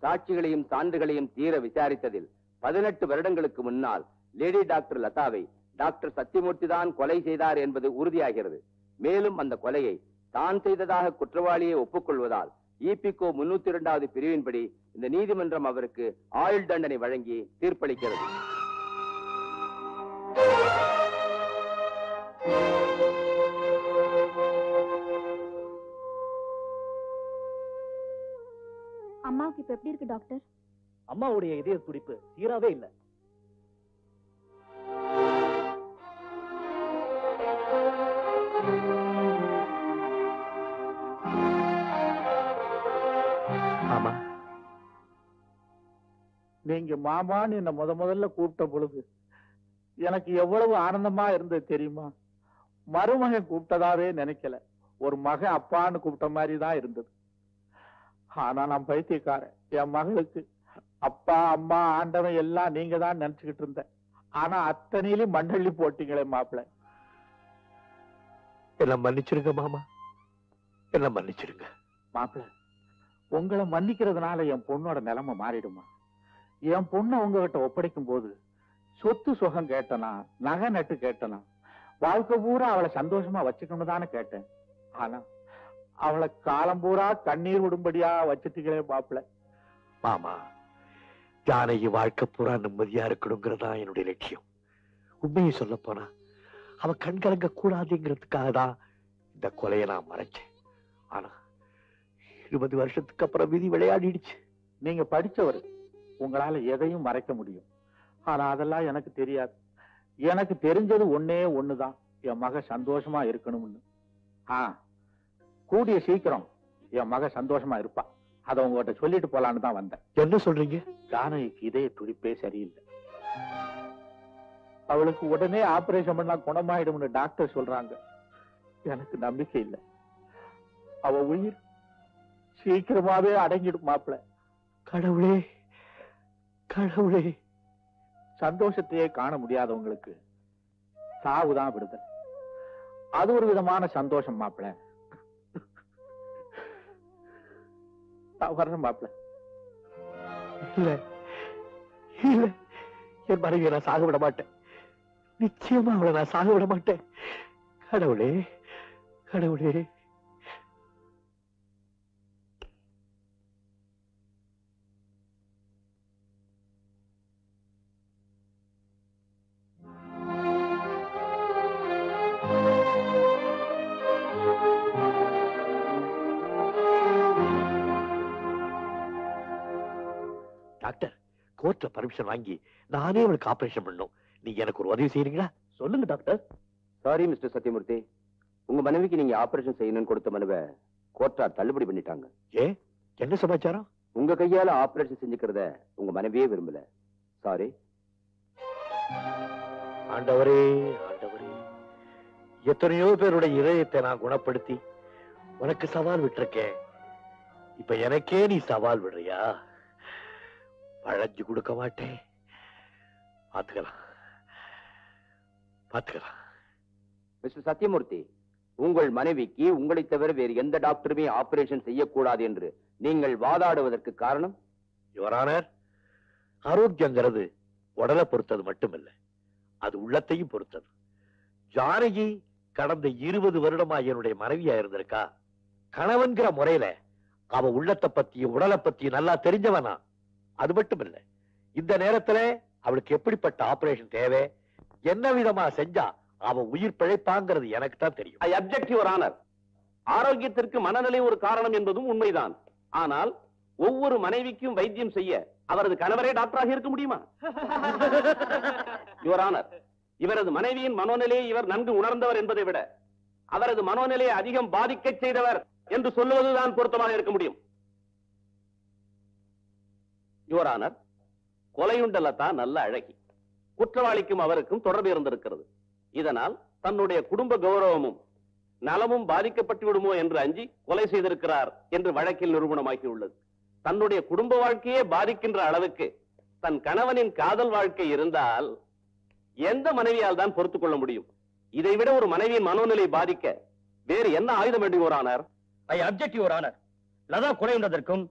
சாட்சிகளையும் சான்றுகளையும் தீர விசாரித்ததில் 18 வருடங்களுக்கு முன்னால் லேடி டாக்டர் லதாவை டாக்டர் சத்தியமூர்த்தி தான் கொலை செய்தார் என்பது உறுதியாகிறது. மேலும் அந்த கொலையை தான் செய்ததாக குற்றவாளியை ஒப்புக்கொள்வதால் ஈபிகோ 302வது பிரிவின்படி இந்த நீதிமன்றம் அவருக்கு ஆயுள் தண்டனை வழங்கி தீர்ப்பளிக்கிறது. அம்மாவுக்கு இப்ப எப்படி இருக்கு டாக்டர்? அம்மாவுடைய இதய துடிப்பு சீராவே இல்லை. ஆமா, நீங்க மாமான்னு என்ன முதல்ல கூப்பிட்ட பொழுது எனக்கு எவ்வளவு ஆனந்தமா இருந்தது தெரியுமா? மருமகன் கூப்பிட்டதாவே நினைக்கல, ஒரு மகன் அப்பான்னு கூப்பிட்ட மாதிரி தான் இருந்தது. ஆனா நான் பைத்தியக்காரன். என் மகளுக்கு அப்பா அம்மா ஆண்டவன் எல்லாம் நீங்க தான் நினைச்சுக்கிட்டு இருந்தேன். ஆனா அத்தனையிலும் மண்ணள்ளி போட்டீங்களே மாப்பிள்ள. எல்லாம் மன்னிச்சிருங்க மாமா, எல்லாம் மன்னிச்சிருங்க. மாப்பிள்ள, உங்களை மன்னிக்கிறதுனால என் பொண்ணோட நிலைமை மாறிடுமா? என் பொண்ணை உங்ககிட்ட ஒப்படைக்கும் போது சொத்து சுகம் கேட்டனா, நகை நட்டு கேட்டனா, வாழ்க்கை பூரா அவளை சந்தோஷமா வச்சுக்கணும் தானே கேட்டேன். ஆனா அவளை காலம் பூரா கண்ணீர் விடும்படியா வச்சுட்டீங்களே மாப்பிள்ள. மாமா, ஜானகி வாழ்க்கை பூரா நிம்மதியா இருக்கணுங்கிறதா என்னுடைய லட்சியம். உண்மையை சொல்ல போனா அவ கண் கலங்க கூடாதுங்கிறதுக்காக தான் இந்த கொலையை நான் மறைச்சேன். ஆனா 20 வருஷத்துக்கு அப்புறம் விதி விளையாடிடுச்சு. நீங்க படிச்சவர், உங்களால எதையும் மறைக்க முடியும். ஆனா அதெல்லாம் எனக்கு தெரியாது. எனக்கு தெரிஞ்சது ஒன்னே ஒண்ணுதான், என் மக சந்தோஷமா இருக்கணும்னு. கூடிய சீக்கிரம் என் மக சந்தோஷமா இருப்பா. அதை உங்ககிட்ட சொல்லிட்டு போலான்னு தான் வந்தேன். என்ன சொல்றீங்க? ஜானகிக்கு இதய துடிப்பே சரியில்லை. அவளுக்கு உடனே ஆபரேஷன் பண்ணா குணமாயிடும்னு டாக்டர் சொல்றாங்க. எனக்கு நம்பிக்கை இல்லை. அவ உயிர் சீக்கிரமாவே அடங்கிடும் மாப்பிள்ள. கடவுளே கடவுளே. சந்தோஷத்தையே காண முடியாதவங்களுக்கு சாவுதான் விடுதல். அது ஒரு விதமான சந்தோஷம் மாப்பிள்ள. வர்றேன் மாப்பிள்ள. இல்ல இல்ல, என் மனைவியை நான் சாக விட மாட்டேன். நிச்சயமா அவளை நான் சாக விட மாட்டேன். கடவுளே கடவுளே. டாக்டர், கோர்ட்ல பர்மிஷன் வாங்கி நானே அவளுக்கு ஆபரேஷன் பண்ணணும். நீங்க எனக்கு ஒரு உதவி செய்யறீங்களா? சொல்லுங்க டாக்டர். சாரி மிஸ்டர் சத்தியமூர்த்தி, உங்க மனைவிக்கு நீங்க ஆபரேஷன் செய்யணும்னு கொடுத்த மனுவை கோர்ட்டார் தள்ளுபடி பண்ணிட்டாங்க. என்ன சமாச்சாரம்? உங்க கையால ஆபரேஷன் செஞ்சுக்கிறத உங்க மனைவியே விரும்பல. சாரி. ஆண்டவரே ஆண்டவரே, எத்தனையோ பேருடைய இதயத்தை நான் குணப்படுத்தி உனக்கு சவால் விட்டிருக்கேன். இப்ப எனக்கே நீ சவால் விடுறியா? வளைஞ்சு கொடுக்க மாட்டேன். பாத்துக்கலாம் பாத்துக்கலாம். மிஸ்டர் சத்தியமூர்த்தி, உங்கள் மனைவிக்கு உங்களை தவிர வேறு எந்த டாக்டருமே ஆபரேஷன் செய்யக்கூடாது என்று நீங்கள் வாதாடுவதற்கு காரணம்? யுவர் ஆனர், ஆரோக்கியங்கிறது உடலை பொறுத்தது மட்டுமில்லை, அது உள்ளத்தையும் பொறுத்தது. ஜானகி கடந்த 20 வருடமா என்னுடைய மனைவியா இருந்திருக்கா. கணவன்கிற முறையில அவ உள்ளத்தை பத்தியும் உடலை பத்தியும் நல்லா தெரிஞ்சவனா. அது மட்டும் இல்ல, இந்த நேரத்துல அவளுக்கு எப்படிப்பட்ட ஆபரேஷன் தேவை, என்ன விதமா செஞ்சா அவ உயிர் பிழைப்பாங்கிறது எனக்கு தான் தெரியும். ஐ அப்ஜெக்ட் யுவர் ஆனர். ஆரோக்கியத்திற்கு மனநிலை ஒரு காரணம் என்பதும் உண்மைதான். ஆனால் ஒவ்வொரு மனைவிக்கும் வைத்தியம் செய்ய அவரது கணவரே டாக்டராக இருக்க முடியுமா? யுவர் ஆனர், இவரது மனைவியின் மனோநிலையை இவர் நன்கு உணர்ந்தவர் என்பதை விட அவரது மனோநிலையை அதிகம் பாதிக்க செய்தவர் என்று சொல்லுவதுதான் பொருத்தமாக இருக்க முடியும். யுவர் ஆனர், கொலையுண்ட லதா நல்ல அழகி. குற்றவாளிக்கும் அவருக்கும் தொடர்பு இருந்திருக்கிறது. இதனால் தன்னுடைய குடும்ப கௌரவமும் நலமும் பாதிக்கப்பட்டு விடுமோ என்று அஞ்சி கொலை செய்திருக்கிறார் என்று வழக்கில் நிரூபணமாகி உள்ளது. தன்னுடைய குடும்ப வாழ்க்கையே பாதிக்கின்ற அளவுக்கு தன் கணவனின் காதல் வாழ்க்கை இருந்தால் எந்த மனைவியால் தான் பொறுத்துக் கொள்ள முடியும்? இதைவிட ஒரு மனைவியின் மனோநிலை பாதிக்க வேறு என்ன ஆயுதம் வேண்டும் your honour? I object your honour. Latha கொலை உண்டதற்கும்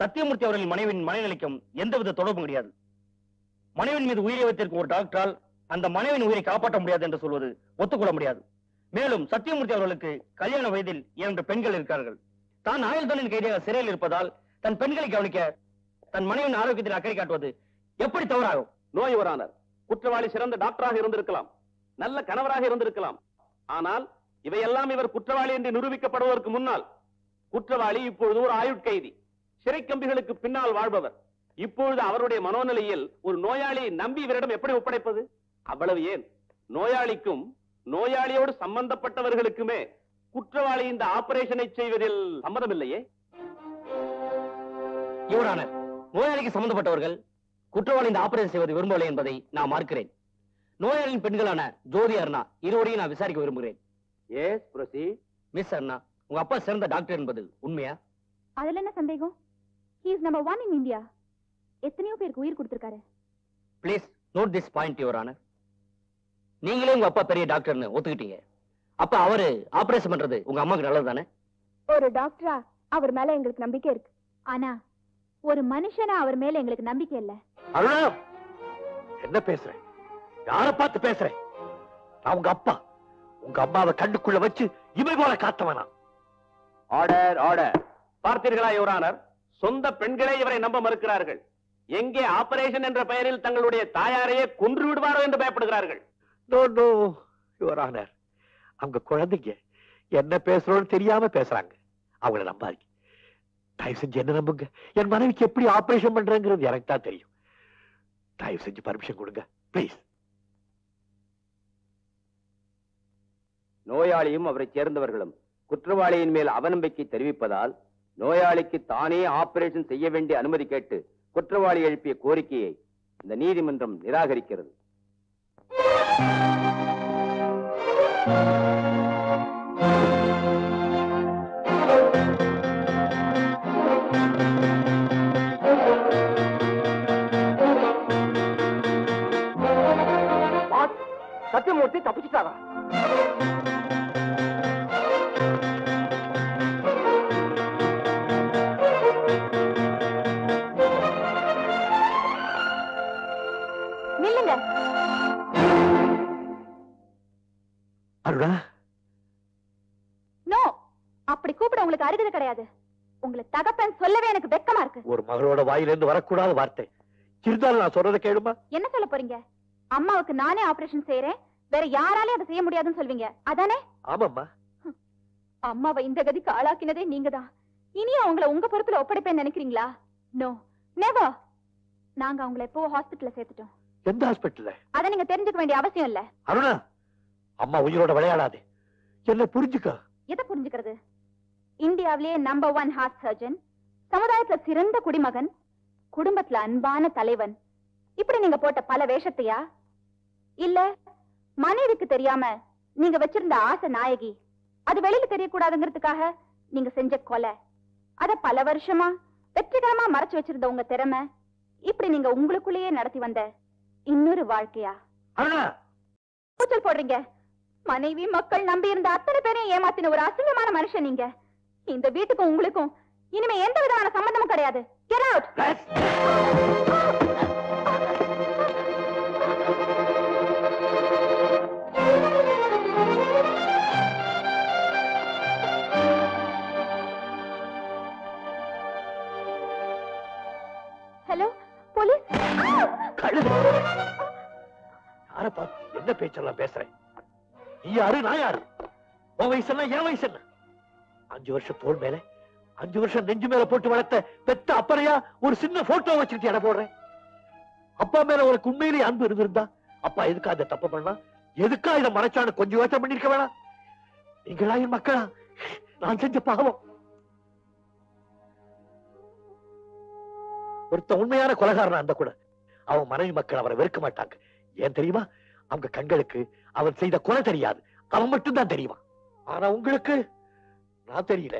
சத்தியமூர்த்தி அவர்களின் மனைவியின் மனநிலைக்கும் எந்தவித தொடர்பும் கிடையாது. மனைவின் மீது உயிரை வைத்திருக்கும் ஒரு டாக்டரால் அந்த மனைவின் உயிரை காப்பாற்ற முடியாது என்று சொல்வது ஒத்துக்கொள்ள முடியாது. மேலும் சத்தியமூர்த்தி அவர்களுக்கு கல்யாண வயதில் 2 பெண்கள் இருக்கிறார்கள். தான் ஆயுள் தண்டனை கைதியாக சிறையில் இருப்பதால் தன் பெண்களை கவனிக்க தன் மனைவியின் ஆரோக்கியத்தில் அக்கறை காட்டுவது எப்படி தவறாகும்? நோ யுவர் ஆனர், குற்றவாளி சிறந்த டாக்டராக இருந்திருக்கலாம், நல்ல கணவராக இருந்திருக்கலாம். ஆனால் இவையெல்லாம் இவர் குற்றவாளி என்று நிரூபிக்கப்படுவதற்கு முன்னால் குற்றவாளி இப்பொழுது ஒரு ஆயுட்கைதி, சிறை கம்பிகளுக்கு பின்னால் வாழ்பவர். இப்பொழுது அவருடைய மனோநிலையில் ஒரு நோயாளியை நம்பி இவரிடம் எப்படி ஒப்படைப்பது? அவ்வளவு ஏன், நோயாளிக்கும் நோயாளியோடு சம்பந்தப்பட்டவர்களுக்குமே குற்றவாளி இந்த ஆபரேஷனை செய்வதில் சம்மதம் இல்லையே. யுவர் ஆனர், நோயாளிக்கு சம்பந்தப்பட்டவர்கள் குற்றவாளி இந்த ஆபரேஷன் செய்வது விரும்பவில்லை என்பதை நான் மறுக்கிறேன். நோயாளியின் பெண்களான ஜோதி அருணா இருவரையும் நான் விசாரிக்க விரும்புகிறேன். S, proceed. மிஸ் அருணா, உங்க அப்பா சிறந்த டாக்டர் என்பது உண்மையா? அதுல என்ன சந்தேகம்? He is number 1 in India. எத்தனையோ பேருக்கு உயிர் கொடுத்திருக்காரு. Please note this point your honour. நீங்களே உங்க அப்பா பெரிய டாக்டர்னு ஒத்துக்கிட்டீங்க. அப்ப அவரு ஆபரேஷன் பண்றது உங்க அம்மாக்கு நல்லது தானே? ஒரு டாக்டரா அவர் மேல எங்களுக்கு நம்பிக்கை இருக்கு. ஆனா ஒரு மனுஷனா அவர் மேல எங்களுக்கு நம்பிக்கை இல்ல. அருணா, என்ன பேசுறேன்? யார பார்த்து பேசுறேன்? நான் உங்க அப்பா. உங்க அம்மாவை கண்ணுக்குள்ள வச்சு இமை போல காத்தவனா? Order, order. பார்த்தீர்களா யுவர் ஆனர், சொந்த பெண்களே இவரை நம்ப மறுக்கிறார்கள். எங்கே ஆபரேஷன் என்ற பெயரில் தங்களுடைய தாயாரையே கொன்று விடுவாரோ என்று பயப்படுகிறார்கள். நோ நோ யுவர் ஆனர், அவங்க குழந்தைங்க என்ன பேசுறோம்னு தெரியாம பேசுறாங்க. அவங்கள நம்பாதீங்க. தயவு செஞ்சு என்ன நம்புங்க. என் மனைவிக்கு எப்படி ஆபரேஷன் பண்றேங்கிறது எனக்கு தான் தெரியும். தயவு செஞ்சு பர்மிஷன் கொடுங்க பிளீஸ். நோயாளியும் அவரை சேர்ந்தவர்களும் குற்றவாளியின் மேல் அவநம்பிக்கை தெரிவிப்பதால் நோயாளிக்கு தானே ஆபரேஷன் செய்ய வேண்டிய அனுமதி கேட்டு குற்றவாளி எழுப்பிய கோரிக்கையை இந்த நீதிமன்றம் நிராகரிக்கிறது. சத்தியமூர்த்தி தப்பிச்சுட்டாரா? நில்லுங்க. அருணா, நோ, அப்படி கூப்பிட உங்களுக்கு அருகதை கிடையாது. உங்களை தகப்பன் சொல்லவே எனக்கு வெக்கமா இருக்கு. ஒரு மகளோட வாயிலிருந்து வரக்கூடாத வார்த்தை இருந்தாலும் நான் சொல்றதை கேளுமா? என்ன சொல்ல போறீங்க? அம்மாவுக்கு நானே ஆபரேஷன் செய்யறேன், வேற யாராலையும் அதை செய்ய முடியாதுன்னு சொல்வீங்க அதானே? ஆமாம்மா. அம்மாவை இந்த கதிக்கு ஆளாக்கினதே நீங்கதான். இனியும் அவங்கள உங்க பொறுப்புல ஒப்படைப்பேன்னு நினைக்கிறீங்களா? No, never. நாங்க அவங்கள எப்போ ஹாஸ்பிட்டல்ல சேர்த்துட்டோம். எந்த ஹாஸ்பிட்டல்ல? அதை நீங்க தெரிஞ்சுக்க வேண்டிய அவசியம் இல்ல. அருணா, அம்மா உயிரோட விளையாடாதே. என்ன புரிஞ்சுக்க. எதை புரிஞ்சுக்கிறது? இந்தியாவிலேயே நம்பர் 1 ஹார்ட் சர்ஜன், சமுதாயத்துல சிறந்த குடிமகன், குடும்பத்துல அன்பான தலைவன், இப்படி நீங்க போட்ட பல வேஷத்தையா? இல்ல மனைவிக்கு தெரியாம நீங்க வச்சிருந்த ஆசை நாயகி, அது வெளியில தெரியக்கூடாதுங்கிறதுக்காக நீங்க செஞ்ச கொலை, அத பல வருஷமா வெற்றிகரமா மறைச்சு வச்சிருந்த உங்க திறமை, இப்படி நீங்க உங்களுக்குள்ளேயே நடத்தி வந்த இன்னொரு வாழ்க்கையா? அருணா, கூச்சல் போடுறீங்க. மனைவி மக்கள் நம்பி இருந்த அத்தனை பேரையும் ஏமாத்தின ஒரு அசிங்கமான மனுஷன் நீங்க. இந்த வீட்டுக்கும் உங்களுக்கும் இனிமே எந்த விதமான சம்பந்தமும் கிடையாது. Get out. Hello police. யார பார்த்து என்ன பேச்செல்லாம் பேசுறேன்? நீ யாரு, நான் யாரு? உன் வயசு என்ன, என் வயசு என்ன? 5 வருஷம் தோல் மேல, 5 வருஷம் நெஞ்சு மேல போட்டு வளர்த்த பெத்த அப்பறையா ஒரு சின்ன போட்டோ வச்சுட்டு இட போடுறேன். அப்பா மேல உனக்கு உண்மையிலேயே அன்பு இருந்திருந்தா அப்பா எதுக்கா இந்த தப்பு பண்ணா, எதுக்கா இதை மறைச்சான்னு கொஞ்சம் யோசனை பண்ணிருக்க வேணாம்? நீங்களா என் மக்களா? நான் செஞ்ச பாவம். ஒருத்த உண்மையான கொலைகாரனா அந்த கூட அவன் மனைவி மக்கள் அவரை வெறுக்க மாட்டாங்க. ஏன் தெரியுமா? அவங்க கண்களுக்கு அவன் செய்த கொலை தெரியாது, அவன் மட்டும்தான் தெரியுமா. ஆனா உங்களுக்கு நான் தெரியல.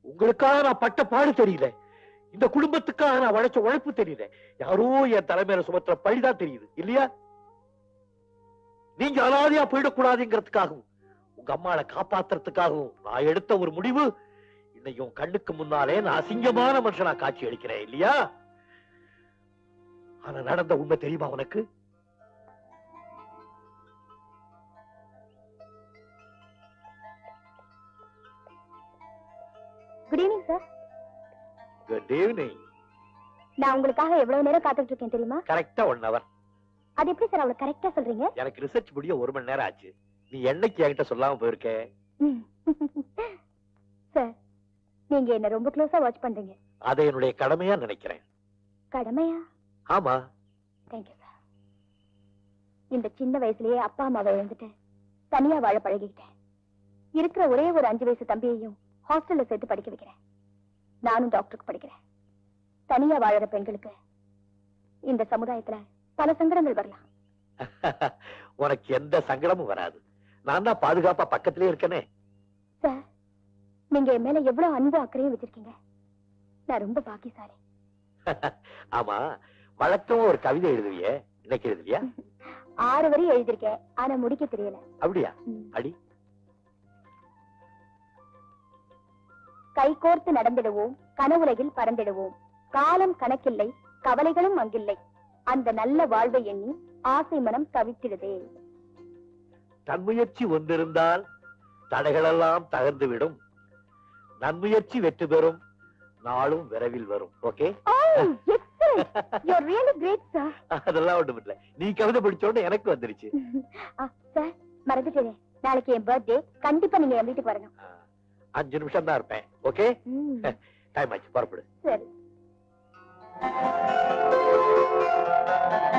உங்களுக்காக நான் பட்ட பாடு தெரியல. இந்த குடும்பத்துக்காக நான் உழைச்ச உழைப்பு தெரியல. யாரோ என் தலைமையில சுமத்துற பழிதான் தெரியுது இல்லையா? நீங்க அனாதையா போயிடக்கூடாதுங்கிறதுக்காகவும் உங்க அம்மாவை காப்பாத்துறதுக்காகவும் நான் எடுத்த ஒரு முடிவு இன்னைக்கும் கண்ணுக்கு முன்னாலே நான் அசிங்கமான மனுஷனா காட்சி அளிக்கிறேன் இல்லையா? ஆனா நடந்த உண்மை தெரியுமா உனக்கு? Good evening sir. Good evening. நான் உங்களுக்காக எவ்வளவு நேரம் காத்துட்டு இருக்கேன் தெரியுமா? கரெக்டா 1 hour. அது எப்படி சார் அவ்வளவு கரெக்டா சொல்றீங்க? எனக்கு ரிசர்ச் முடிய 1 மணி நேரம் ஆச்சு. நீ என்னைக்கு என்கிட்ட சொல்லாம போயிருக்க? சார், நீங்க என்ன ரொம்ப க்ளோஸா வாட்ச் பண்றீங்க. அதை என்னுடைய கடமையா நினைக்கிறேன். கடமையா? ஆமா. Thank you sir. இந்த சின்ன வயசுலயே அப்பா அம்மாவை இழந்துட்டு தனியா வாழ பழகிக்கிட்டேன். இருக்கிற ஒரே ஒரு 5 வயசு தம்பியையும் ஹாஸ்டல்ல சேர்த்து படிக்க வைக்கிறேன். நானும் டாக்டருக்கு படிக்கிறேன். தனியா வாழற பெண்களுக்கு இந்த சமுதாயத்துல பல சங்கடங்கள் வரலாம். உனக்கு எந்த சங்கடமும் வராது. நான் தான் பாதுகாப்பா பக்கத்திலே இருக்கனே. சார், நீங்க என் மேல எவ்வளவு அன்பு அக்கறையும் வச்சிருக்கீங்க. நான் ரொம்ப பாக்கியசாலி. ஆமா, வழக்கமா ஒரு கவிதை எழுதுவியே, இன்னைக்கு எழுதுவியா? 6 வரி எழுதிருக்கேன், ஆனா முடிக்க தெரியல. அப்படியா? அடி. கை கோர்த்து நடந்திடுவோம், கனவுலகில் பறந்திடுவோம். காலம் கணக்கில்லை, கவலைகளும் அங்கில்லை. அந்த நல்ல வாழ்வை எண்ணி ஆசை மனம் தவித்திடுதே. தன்முயற்சி ஒன்றிருந்தால் தடைகளெல்லாம் தகர்ந்துவிடும். நன்முயற்சி வெற்றி பெறும், நாளும் விரைவில் வரும். Okay? You're really great, sir. அதெல்லாம் ஒண்ணும் இல்ல. நீ கவிதை படிச்சோன்னு எனக்கு வந்துருச்சு. சார், மறந்துட்டேன். நாளைக்கு என் பர்த்டே. கண்டிப்பா நீங்க என் வீட்டுக்கு வரணும். 5 நிமிஷம் தான் இருப்பேன். ஓகே? டைம் ஆச்சு, புறப்படு. சரி.